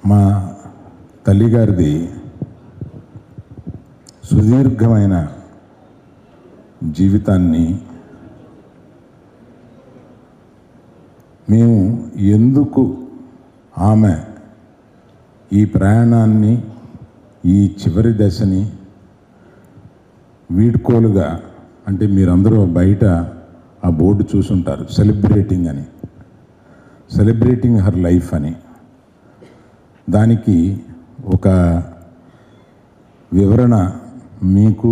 మా తల్లిగారిది సుదీర్ఘమైన జీవితాన్ని మేము ఎందుకు ఆమె ఈ ప్రయాణాన్ని, ఈ చివరి దశని వీడ్కోలుగా, అంటే మీరందరూ బయట ఆ బోర్డు చూసుంటారు, సెలబ్రేటింగ్ హర్ లైఫ్ అని. దానికి ఒక వివరణ మీకు,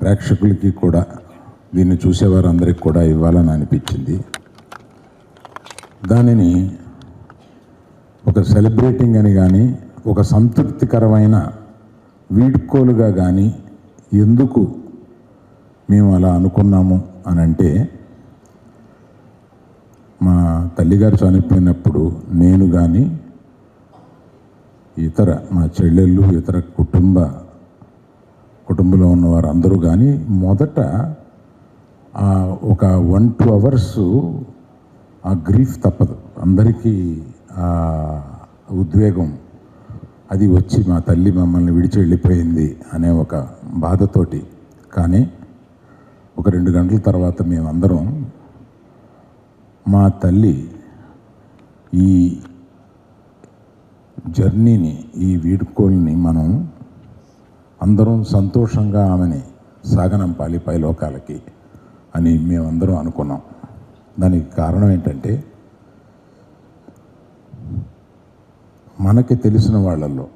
ప్రేక్షకులకి కూడా, దీన్ని చూసేవారందరికీ కూడా ఇవ్వాలని అనిపించింది. దానిని ఒక సెలబ్రేటింగ్ అని కానీ, ఒక సంతృప్తికరమైన వీడ్కోలుగా కానీ ఎందుకు మేము అలా అనుకున్నాము అని అంటే, మా తల్లిగారు చనిపోయినప్పుడు నేను కానీ, ఇతర మా చెల్లెళ్ళు, ఇతర కుటుంబంలో ఉన్నవారు అందరూ కానీ మొదట ఒక 1-2 అవర్స్ ఆ గ్రీఫ్ తప్పదు అందరికీ. ఆ ఉద్వేగం అది వచ్చి మా తల్లి మమ్మల్ని విడిచి వెళ్ళిపోయింది అనే ఒక బాధతోటి. కానీ ఒక 2 గంటల తర్వాత మేమందరం మా తల్లి ఈ జర్నీని, ఈ వీడ్కోల్ని మనం అందరం సంతోషంగా ఆమెని సాగనంపాలి పైలోకాలకి అని మేమందరం అనుకున్నాం. దానికి కారణం ఏంటంటే, మనకి తెలిసిన వాళ్ళల్లో,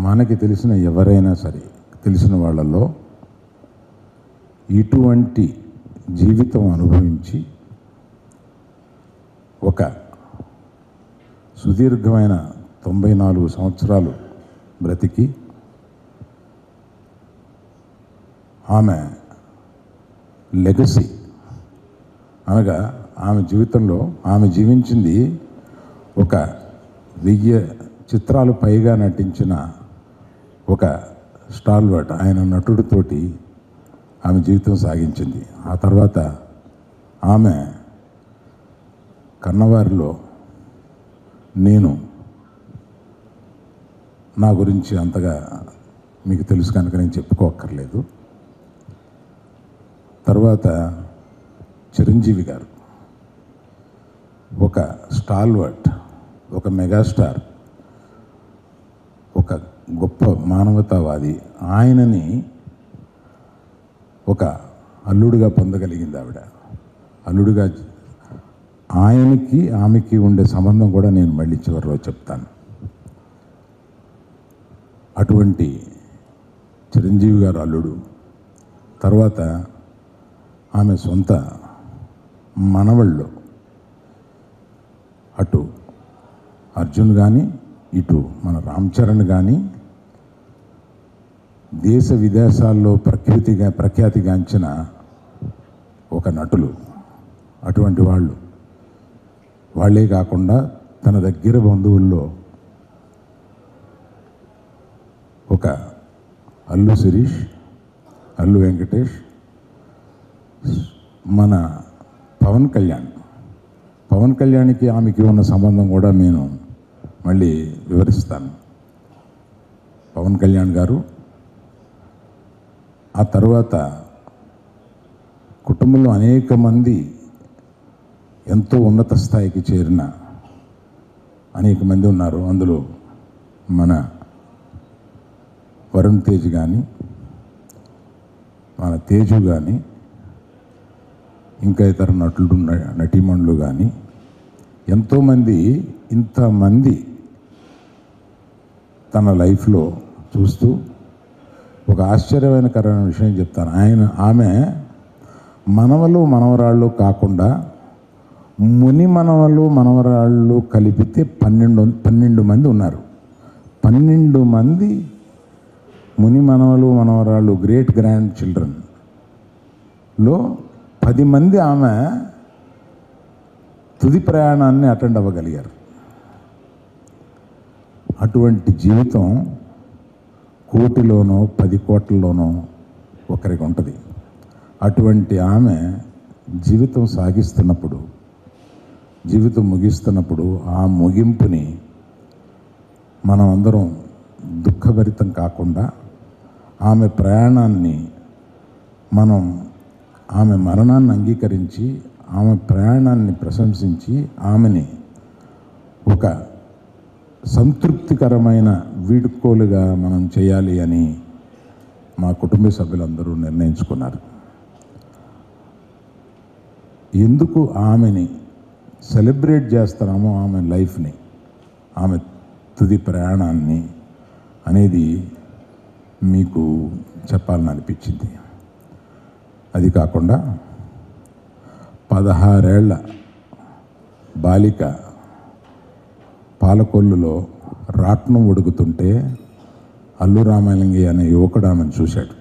మనకి తెలిసిన ఎవరైనా సరే తెలిసిన వాళ్ళల్లో ఇటువంటి జీవితం అనుభవించి ఒక సుదీర్ఘమైన 94 సంవత్సరాలు బ్రతికి ఆమె లెగసీ అనగా ఆమె జీవితంలో ఆమె జీవించింది ఒక 1000 చిత్రాలు పైగా నటించిన ఒక స్టాల్వర్ట్, ఆయన నటుడితోటి ఆమె జీవితం సాగించింది. ఆ తర్వాత ఆమె కన్నవారిలో నేను, నా గురించి అంతగా మీకు తెలుసు కనుక నేను చెప్పుకోక్కర్లేదు. తర్వాత చిరంజీవి గారు ఒక స్టాల్వర్ట్, ఒక మెగాస్టార్, ఒక గొప్ప మానవతావాది. ఆయనని ఒక అల్లుడిగా పొందగలిగింది ఆవిడ. అల్లుడిగా ఆయనకి ఆమెకి ఉండే సంబంధం కూడా నేను మళ్ళీ చివరిలో చెప్తాను. అటువంటి చిరంజీవి గారు అల్లుడు. తర్వాత ఆమె సొంత మనవళ్ళు, అటు అర్జున్ కానీ, ఇటు మన రామ్ చరణ్ కానీ, దేశ విదేశాల్లో ప్రఖ్యాతిగాంచిన ఒక నటులు. అటువంటి వాళ్ళే కాకుండా తన దగ్గర బంధువుల్లో ఒక అల్లు శిరీష్, అల్లు వెంకటేష్, మన పవన్ కళ్యాణ్కి ఆమెకి ఉన్న సంబంధం కూడా నేను మళ్ళీ వివరిస్తాను. పవన్ కళ్యాణ్ గారు. ఆ తర్వాత కుటుంబంలో అనేక మంది ఎంతో ఉన్నత స్థాయికి చేరిన అనేక మంది ఉన్నారు. అందులో మన వరుణ్ తేజ్ కానీ, మన తేజు కానీ, ఇంకా ఇతర నటీమణులు కానీ ఎంతోమంది, ఇంతమంది తన లైఫ్లో చూస్తూ ఒక ఆశ్చర్యకరమైన విషయం చెప్తాను. ఆమె మనవలు మనవరాళ్ళు కాకుండా ముని మనవలు మనవరాళ్ళు కలిపితే 12 మంది ఉన్నారు. 12 మంది ముని మనవలు మనవరాళ్ళు, గ్రేట్ గ్రాండ్ చిల్డ్రన్లో 10 మంది ఆమె తుది ప్రయాణాన్ని అటెండ్ అవ్వగలిగారు. అటువంటి జీవితం కోటిలోనో 10 కోట్లలోనో ఒకరికి ఉంటుంది. అటువంటి ఆమె జీవితం సాగిస్తున్నప్పుడు జీవితం ముగిస్తున్నప్పుడు ఆ ముగింపుని మనం అందరం దుఃఖభరితం కాకుండా ఆమె ప్రయాణాన్ని మనం ఆమె మరణాన్ని అంగీకరించి ఆమె ప్రయాణాన్ని ప్రశంసించి ఆమెని ఒక సంతృప్తికరమైన వీడ్కోలుగా మనం చేయాలి అని మా కుటుంబ సభ్యులందరూ నిర్ణయించుకున్నారు. ఎందుకు ఆమెని సెలబ్రేట్ చేస్తున్నామో ఆమె లైఫ్ని, ఆమె తుది ప్రయాణాన్ని అనేది మీకు చెప్పాలని అనిపించింది. అది కాకుండా 16 ఏళ్ల బాలిక పాలకొల్లులో రాట్నం ఉడుకుతుంటే అల్లు రామలింగి అనే యువకుడు ఆమెను చూశాడు.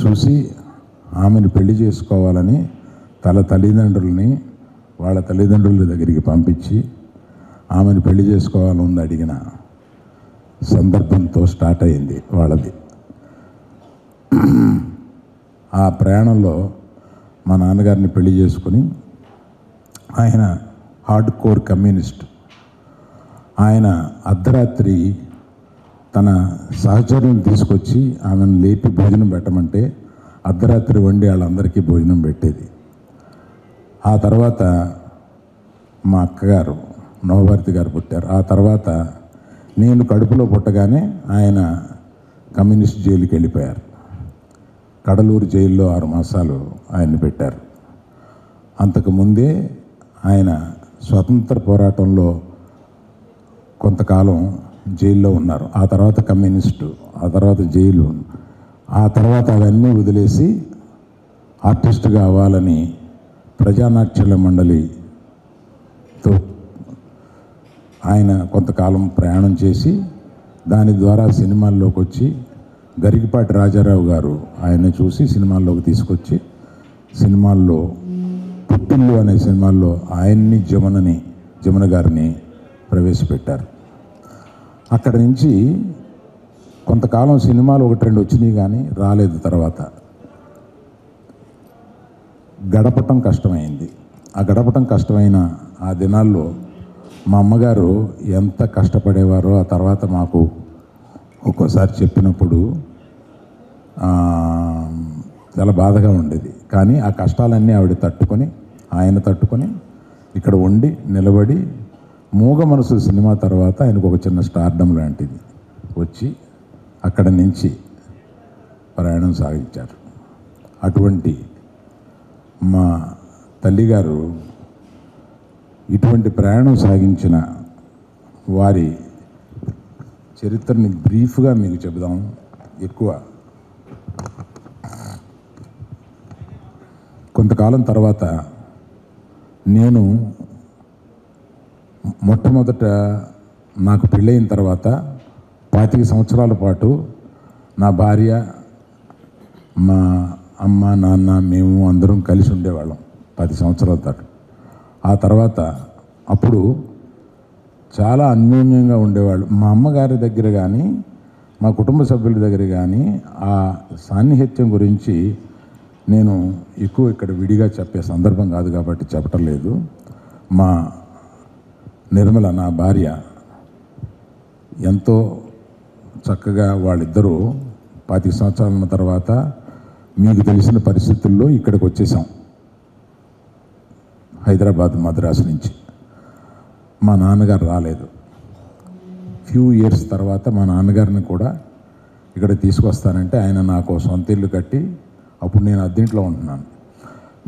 చూసి ఆమెను పెళ్లి చేసుకోవాలని తల్లిదండ్రులని వాళ్ళ తల్లిదండ్రుల దగ్గరికి పంపించి ఆమెను పెళ్లి చేసుకోవాలని అడిగిన సందర్భంతో స్టార్ట్ అయింది వాళ్ళది. ఆ ప్రయాణంలో మా నాన్నగారిని పెళ్లి చేసుకుని, ఆయన హార్డ్ కోర్ కమ్యూనిస్ట్, ఆయన అర్ధరాత్రి తన సహచరులను తీసుకొచ్చి ఆమెను లేపి భోజనం పెట్టమంటే అర్ధరాత్రి వండి వాళ్ళందరికీ భోజనం పెట్టేది. ఆ తర్వాత మా అక్కగారు నవభారతి గారు పుట్టారు. ఆ తర్వాత నేను కడుపులో పుట్టగానే ఆయన కమ్యూనిస్ట్ జైలుకి వెళ్ళిపోయారు. కడలూరు జైల్లో 6 మాసాలు ఆయన్ని పెట్టారు. అంతకుముందే ఆయన స్వతంత్ర పోరాటంలో కొంతకాలం జైల్లో ఉన్నారు. ఆ తర్వాత కమ్యూనిస్టు, ఆ తర్వాత జైలు, ఆ తర్వాత అవన్నీ వదిలేసి ఆర్టిస్టుగా అవ్వాలని ప్రజానాట్యాల మండలితో ఆయన కొంతకాలం ప్రయాణం చేసి దాని ద్వారా సినిమాల్లోకి వచ్చి గరికపాటి రాజారావు గారు ఆయన్ని చూసి సినిమాల్లోకి తీసుకొచ్చి సినిమాల్లో పుట్టిల్లు అనే సినిమాల్లో ఆయన్ని జమున గారిని ప్రవేశపెట్టారు. అక్కడి నుంచి కొంతకాలం సినిమాలు 1-2 వచ్చినాయి కానీ రాలేదు. తర్వాత గడపటం కష్టమైంది. ఆ గడపటం కష్టమైన ఆ దినాల్లో మా అమ్మగారు ఎంత కష్టపడేవారో ఆ తర్వాత మాకు ఒక్కోసారి చెప్పినప్పుడు చాలా బాధగా ఉండేది. కానీ ఆ కష్టాలన్నీ ఆవిడ ఆయన తట్టుకొని ఇక్కడ ఉండి నిలబడి మూగ మనసు సినిమా తర్వాత ఆయనకు ఒక చిన్న స్టార్డమ్ లాంటిది వచ్చి అక్కడ నుంచి ప్రయాణం సాగించారు. అటువంటి మా తల్లిగారు ఇటువంటి ప్రయాణం సాగించిన వారి చరిత్రని బ్రీఫ్గా మీకు చెబుదాం. ఎక్కువ కొంతకాలం తర్వాత నేను మొట్టమొదట నాకు పెళ్ళయిన తర్వాత 25 సంవత్సరాల పాటు నా భార్య, మా అమ్మ, నాన్న, మేము అందరం కలిసి ఉండేవాళ్ళం 10 సంవత్సరాల దాకా. ఆ తర్వాత అప్పుడు చాలా అన్యోన్యంగా ఉండేవాళ్ళు. మా అమ్మగారి దగ్గర కానీ మా కుటుంబ సభ్యుల దగ్గర కానీ ఆ సాన్నిహిత్యం గురించి నేను ఎక్కువ ఇక్కడ విడిగా చెప్పే సందర్భం కాదు కాబట్టి చెప్పటం లేదు. మా నిర్మల, నా భార్య, ఎంతో చక్కగా వాళ్ళిద్దరూ 25 సంవత్సరాల తర్వాత మీకు తెలిసిన పరిస్థితుల్లో ఇక్కడికి వచ్చేసాం, హైదరాబాద్, మద్రాసు నుంచి. మా నాన్నగారు రాలేదు. ఫ్యూ ఇయర్స్ తర్వాత మా నాన్నగారిని కూడా ఇక్కడ తీసుకొస్తానంటే ఆయన నాకు సొంత ఇల్లు కట్టి, అప్పుడు నేను అద్దెంట్లో ఉంటున్నాను,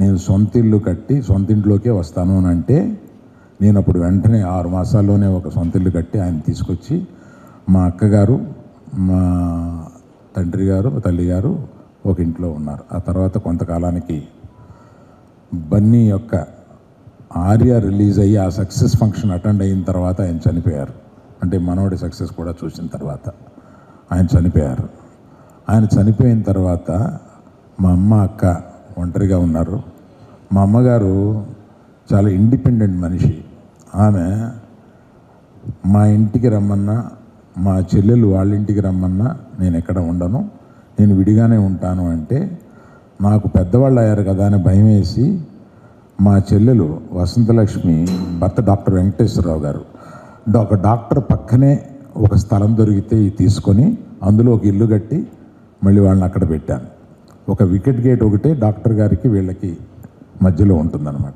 నేను సొంత ఇల్లు కట్టి సొంత ఇంట్లోకే వస్తాను అని అంటే నేను అప్పుడు వెంటనే 6 మాసాల్లోనే ఒక సొంత ఇల్లు కట్టి ఆయన తీసుకొచ్చి మా అక్కగారు, మా తండ్రి గారు, తల్లి గారు ఒక ఇంట్లో ఉన్నారు. ఆ తర్వాత కొంతకాలానికి బన్నీ యొక్క ఆర్య రిలీజ్ అయ్యి ఆ సక్సెస్ ఫంక్షన్ అటెండ్ అయిన తర్వాత ఆయన చనిపోయారు. అంటే మనోడి సక్సెస్ కూడా చూసిన తర్వాత ఆయన చనిపోయారు. ఆయన చనిపోయిన తర్వాత మా అమ్మ, అక్క ఒంటరిగా ఉన్నారు. మా అమ్మగారు చాలా ఇండిపెండెంట్ మనిషి. ఆమె మా ఇంటికి రమ్మన్నా, మా చెల్లెలు వాళ్ళ ఇంటికి రమ్మన్నా నేను ఎక్కడ ఉండను, నేను విడిగానే ఉంటాను అంటే నాకు పెద్దవాళ్ళు అయ్యారు కదా అని భయం వేసి మా చెల్లెలు వసంతలక్ష్మి భర్త డాక్టర్ వెంకటేశ్వరరావు గారు ఒక డాక్టర్ పక్కనే ఒక స్థలం దొరికితే తీసుకొని అందులో ఒక ఇల్లు కట్టి మళ్ళీ వాళ్ళని అక్కడ పెట్టాను. ఒక వికెట్ గేట్ ఒకటే డాక్టర్ గారికి వీళ్ళకి మధ్యలో ఉంటుందన్నమాట.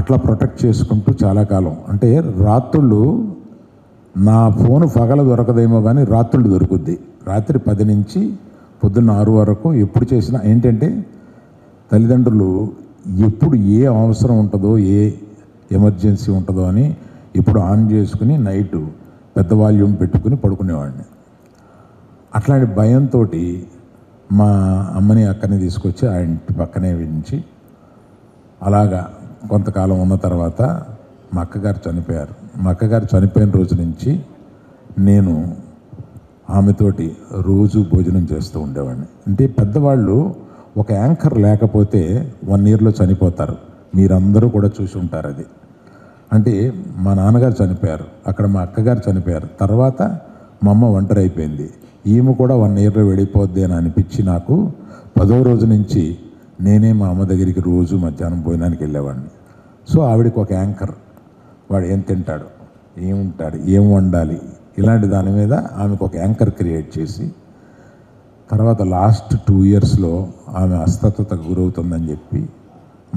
అట్లా ప్రొటెక్ట్ చేసుకుంటూ చాలా కాలం, అంటే రాత్రుళ్ళు నా ఫోను పగల దొరకదేమో కానీ రాత్రుళ్ళు దొరుకుద్ది. రాత్రి 10 నుంచి పొద్దున్న 6 వరకు ఎప్పుడు చేసినా ఏంటంటే తల్లిదండ్రులు ఎప్పుడు ఏ అవసరం ఉంటుందో ఏ ఎమర్జెన్సీ ఉంటుందో అని ఇప్పుడు ఆన్ చేసుకుని నైటు పెద్ద వాల్యూమ్ పెట్టుకుని పడుకునేవాడిని. అట్లాంటి భయంతో మా అమ్మని అక్కని తీసుకొచ్చి ఆ ఇంటి పక్కనే వించి అలాగా కొంతకాలం ఉన్న తర్వాత మా అక్కగారు చనిపోయారు. మా అక్కగారు చనిపోయిన రోజు నుంచి నేను ఆమెతోటి రోజు భోజనం చేస్తూ ఉండేవాడిని. అంటే పెద్దవాళ్ళు ఒక యాంకర్ లేకపోతే 1 ఇయర్లో చనిపోతారు. మీరందరూ కూడా చూసి ఉంటారు అది. అంటే మా నాన్నగారు చనిపోయారు, అక్కడ మా అక్కగారు చనిపోయారు, తర్వాత మా అమ్మ ఒంటరి అయిపోయింది. ఈమె కూడా 1 ఇయర్లో వెళ్ళిపోద్ది అని అనిపించి నాకు 10వ రోజు నుంచి నేనే మా అమ్మ దగ్గరికి రోజు మధ్యాహ్నం భోజనానికి వెళ్ళేవాడిని. సో ఆవిడకి ఒక యాంకర్, వాడు ఏం తింటాడు, ఏముంటాడు, ఏం వండాలి, ఇలాంటి దాని మీద ఆమెకు ఒక యాంకర్ క్రియేట్ చేసి తర్వాత లాస్ట్ 2 ఇయర్స్లో ఆమె అస్వస్థతకు గురవుతుందని చెప్పి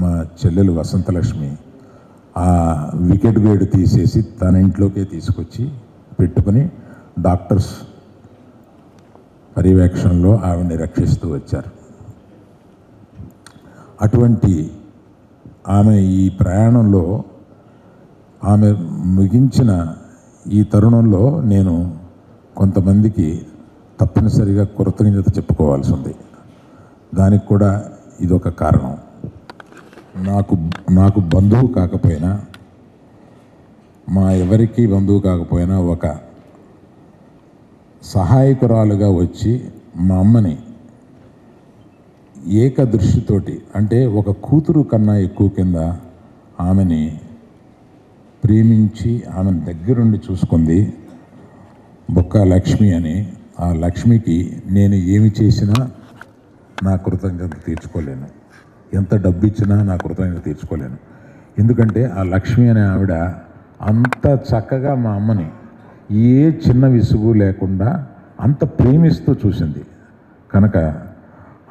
మా చెల్లెలు వసంతలక్ష్మి ఆ వికెట్ గేట్ తీసేసి తన ఇంట్లోకే తీసుకొచ్చి పెట్టుకుని డాక్టర్స్ పర్యవేక్షణలో ఆవిడని రక్షిస్తూ వచ్చారు. అటువంటి ఆమె ఈ ప్రయాణంలో ఆమె ముగించిన ఈ తరుణంలో నేను కొంతమందికి తప్పనిసరిగా కృతజ్ఞత చెప్పుకోవాల్సి ఉంది. దానికి కూడా ఇదొక కారణం. నాకు బంధువు కాకపోయినా, మా ఎవరికి బంధువు కాకపోయినా ఒక సహాయకురాలుగా వచ్చి మా అమ్మని ఏకదృష్టితోటి, అంటే ఒక కూతురు కన్నా ఎక్కువ కింద ఆమెని ప్రేమించి ఆమెను దగ్గరుండి చూసుకుంది బొక్క లక్ష్మి అని. ఆ లక్ష్మికి నేను ఏమి చేసినా నా కృతజ్ఞత తీర్చుకోలేను, ఎంత డబ్బు ఇచ్చినా నా కృతజ్ఞత తీర్చుకోలేను. ఎందుకంటే ఆ లక్ష్మి అనే ఆవిడ అంత చక్కగా మా అమ్మని ఏ చిన్న విసుగు లేకుండా అంత ప్రేమిస్తూ చూసింది కనుక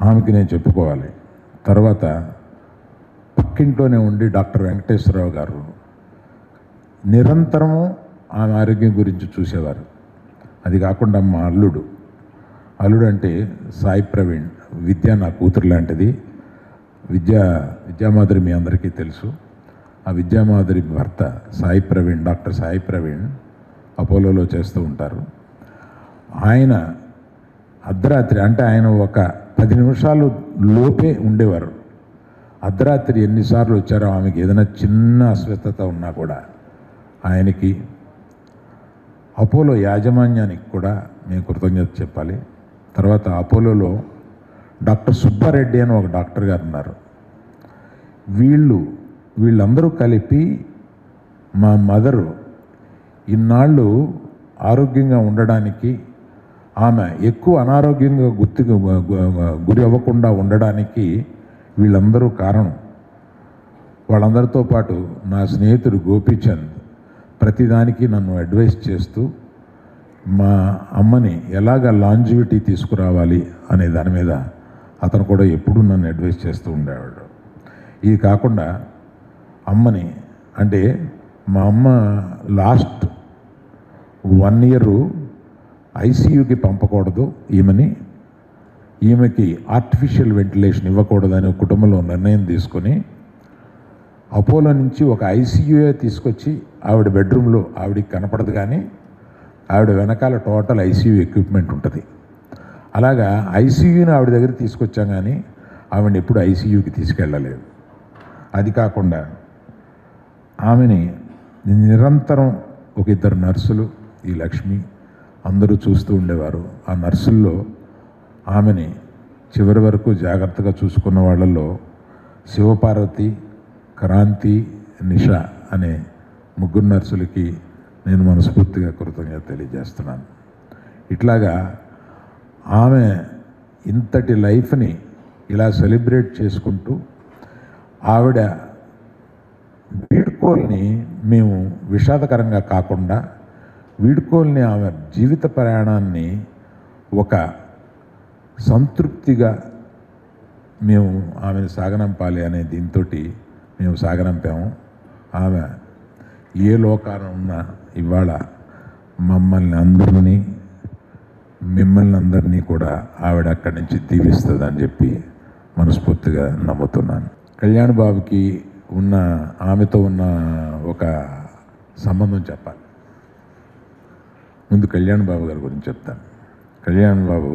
ఆమెకి నేను చెప్పుకోవాలి. తర్వాత పక్కింట్లోనే ఉండి డాక్టర్ వెంకటేశ్వరరావు గారు నిరంతరము ఆమె ఆరోగ్యం గురించి చూసేవారు. అది కాకుండా మా అల్లుడు అంటే సాయి ప్రవీణ్, విద్య నా కూతురు లాంటిది. విద్యామాధురి మీ అందరికీ తెలుసు. ఆ విద్యామాధురి భర్త సాయి ప్రవీణ్, డాక్టర్ సాయి ప్రవీణ్ అపోలోలో చేస్తూ ఉంటారు. ఆయన అర్ధరాత్రి, అంటే ఆయన ఒక 10 నిమిషాలు లోపే ఉండేవారు. అర్ధరాత్రి ఎన్నిసార్లు వచ్చారో ఆమెకి ఏదైనా చిన్న అస్వస్థత ఉన్నా కూడా ఆయనకి, అపోలో యాజమాన్యానికి కూడా మేము కృతజ్ఞత చెప్పాలి. తర్వాత అపోలోలో డాక్టర్ సుబ్బారెడ్డి అని ఒక డాక్టర్ గారు ఉన్నారు. వీళ్ళందరూ కలిపి మా మదరు ఇన్నాళ్ళు ఆరోగ్యంగా ఉండడానికి, ఆమె ఎక్కువ అనారోగ్యంగా గురి అవ్వకుండా ఉండడానికి వీళ్ళందరూ కారణం. వాళ్ళందరితో పాటు నా స్నేహితుడు గోపీచంద్ ప్రతిదానికి నన్ను అడ్వైస్ చేస్తూ మా అమ్మని ఎలాగ లాంజివిటీ తీసుకురావాలి అనే దాని మీద అతను కూడా ఎప్పుడూ నన్ను అడ్వైస్ చేస్తూ ఉండేవాడు. ఇది కాకుండా అమ్మని, అంటే మా అమ్మ లాస్ట్ 1 ఇయర్ ఐసీయూకి పంపకూడదు ఈమెకి ఆర్టిఫిషియల్ వెంటిలేషన్ ఇవ్వకూడదని కుటుంబంలో నిర్ణయం తీసుకొని అపోలో నుంచి ఒక ఐసీయూఏ తీసుకొచ్చి ఆవిడ బెడ్రూమ్లో, ఆవిడికి కనపడదు కానీ ఆవిడ వెనకాల టోటల్ ఐసీయూ ఎక్విప్మెంట్ ఉంటుంది. అలాగా ఐసీయూని ఆవిడ దగ్గర తీసుకొచ్చాం కానీ ఆవిడని ఎప్పుడు ఐసీయూకి తీసుకెళ్ళలేదు. అది కాకుండా ఆమెని నిరంతరం ఒక 2 నర్సులు, ఈ లక్ష్మి అందరూ చూస్తూ ఉండేవారు. ఆ నర్సుల్లో ఆమెని చివరి వరకు జాగ్రత్తగా చూసుకున్న వాళ్ళల్లో శివపార్వతి, క్రాంతి, నిషా అనే 3 నర్సులకి నేను మనస్ఫూర్తిగా కృతజ్ఞత తెలియజేస్తున్నాను. ఇట్లాగా ఆమె ఇంతటి లైఫ్ని ఇలా సెలబ్రేట్ చేసుకుంటూ ఆవిడ వీడ్కోల్ని మేము విషాదకరంగా కాకుండా వీడ్కోల్ని ఆమె జీవిత ప్రయాణాన్ని ఒక సంతృప్తిగా మేము ఆమెను సాగనంపాలి అనే దీంతో మేము సాగనంపాము. ఆమె ఏ లోకాన ఉన్నా ఇవాళ మిమ్మల్ని అందరినీ కూడా ఆవిడ అక్కడి నుంచి దీవిస్తుందని చెప్పి మనస్ఫూర్తిగా నమ్ముతున్నాను. కళ్యాణ్ బాబుకి ఆమెతో ఉన్న ఒక సంబంధం చెప్పాలి. ముందు కళ్యాణ్ బాబు గారి గురించి చెప్తాను. కళ్యాణ్ బాబు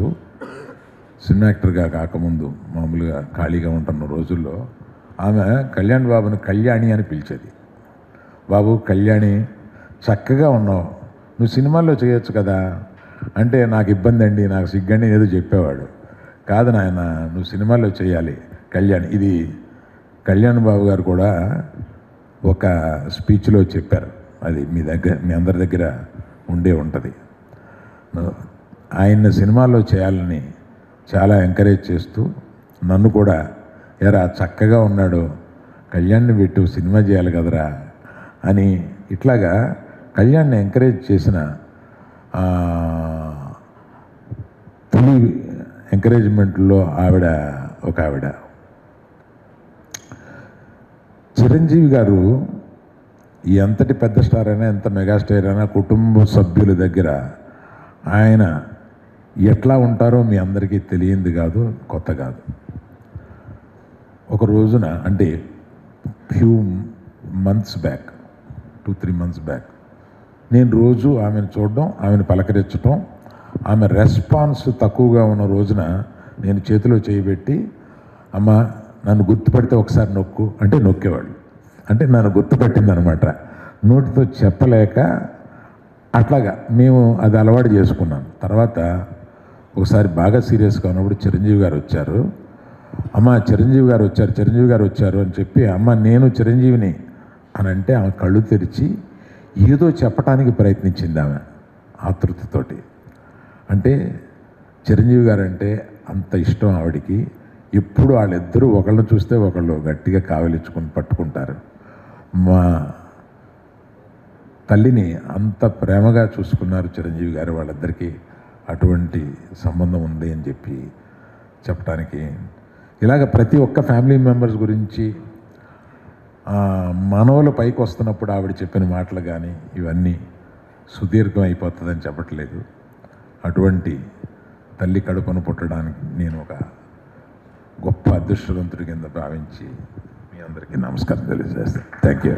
సినిమా యాక్టర్గా కాకముందు మామూలుగా ఖాళీగా ఉంటున్న రోజుల్లో ఆమె కళ్యాణ్ బాబుని కళ్యాణి అని పిలిచేది. బాబు కళ్యాణి, చక్కగా ఉన్నావు, నువ్వు సినిమాల్లో చేయొచ్చు కదా అంటే, నాకు ఇబ్బంది అండి, నాకు సిగ్గండి ఏదో చెప్పేవాడు. కాదు నాయన, నువ్వు సినిమాల్లో చేయాలి కళ్యాణ్. ఇది కళ్యాణ్ బాబు గారు కూడా ఒక స్పీచ్లో చెప్పారు. అది మీ అందరి దగ్గర ఉండే ఉంటుంది. ఆయన్ని సినిమాల్లో చేయాలని చాలా ఎంకరేజ్ చేస్తూ నన్ను కూడా, ఎరా చక్కగా ఉన్నాడు, కళ్యాణ్ని పెట్టు, సినిమా చేయాలి కదరా అని ఇట్లాగా కళ్యాణ్ని ఎంకరేజ్ చేసిన తొలి ఎంకరేజ్మెంట్లో ఒక ఆవిడ. చిరంజీవి గారు ఎంతటి పెద్ద స్టార్ అయినా, ఎంత మెగాస్టార్ అయినా, కుటుంబ సభ్యుల దగ్గర ఆయన ఎట్లా ఉంటారో మీ అందరికీ తెలియంది కాదు, కొత్త కాదు. ఒక రోజున అంటే few months back, 2-3 months back, నేను రోజు ఆమెను చూడడం, ఆమెను పలకరించడం, ఆమె రెస్పాన్స్ తక్కువగా ఉన్న రోజున నేను చేతిలో చేయబెట్టి, అమ్మ నన్ను గుర్తుపడితే ఒకసారి నొక్కు అంటే నొక్కేవాళ్ళు. అంటే నన్ను గుర్తుపట్టిందనమాట. నోటితో చెప్పలేక అట్లాగా మేము అది అలవాటు చేసుకున్నాను. తర్వాత ఒకసారి బాగా సీరియస్గా ఉన్నప్పుడు చిరంజీవి గారు వచ్చారు. అమ్మ చిరంజీవి గారు వచ్చారు అని చెప్పి, అమ్మ నేను చిరంజీవిని అని అంటే ఆమె కళ్ళు తెరిచి ఏదో చెప్పడానికి ప్రయత్నించింది ఆమె ఆతృతతోటి. అంటే చిరంజీవి గారు అంటే అంత ఇష్టం ఆవిడికి. ఎప్పుడు వాళ్ళిద్దరూ ఒకళ్ళని చూస్తే ఒకళ్ళు గట్టిగా కావలించుకొని పట్టుకుంటారు. మా తల్లిని అంత ప్రేమగా చూసుకున్నారు చిరంజీవి గారు. వాళ్ళిద్దరికీ అటువంటి సంబంధం ఉంది అని చెప్పి చెప్పడానికి, ఇలాగ ప్రతి ఒక్క ఫ్యామిలీ మెంబర్స్ గురించి మనవలు పైకి వస్తున్నప్పుడు ఆవిడ చెప్పిన మాటలు కానీ ఇవన్నీ సుదీర్ఘం అయిపోతుందని చెప్పట్లేదు. అటువంటి తల్లి కడుపును పుట్టడానికి నేను ఒక గొప్ప అదృష్టవంతుడి కింద భావించి మీ అందరికీ నమస్కారం తెలియజేస్తాను. Thank you.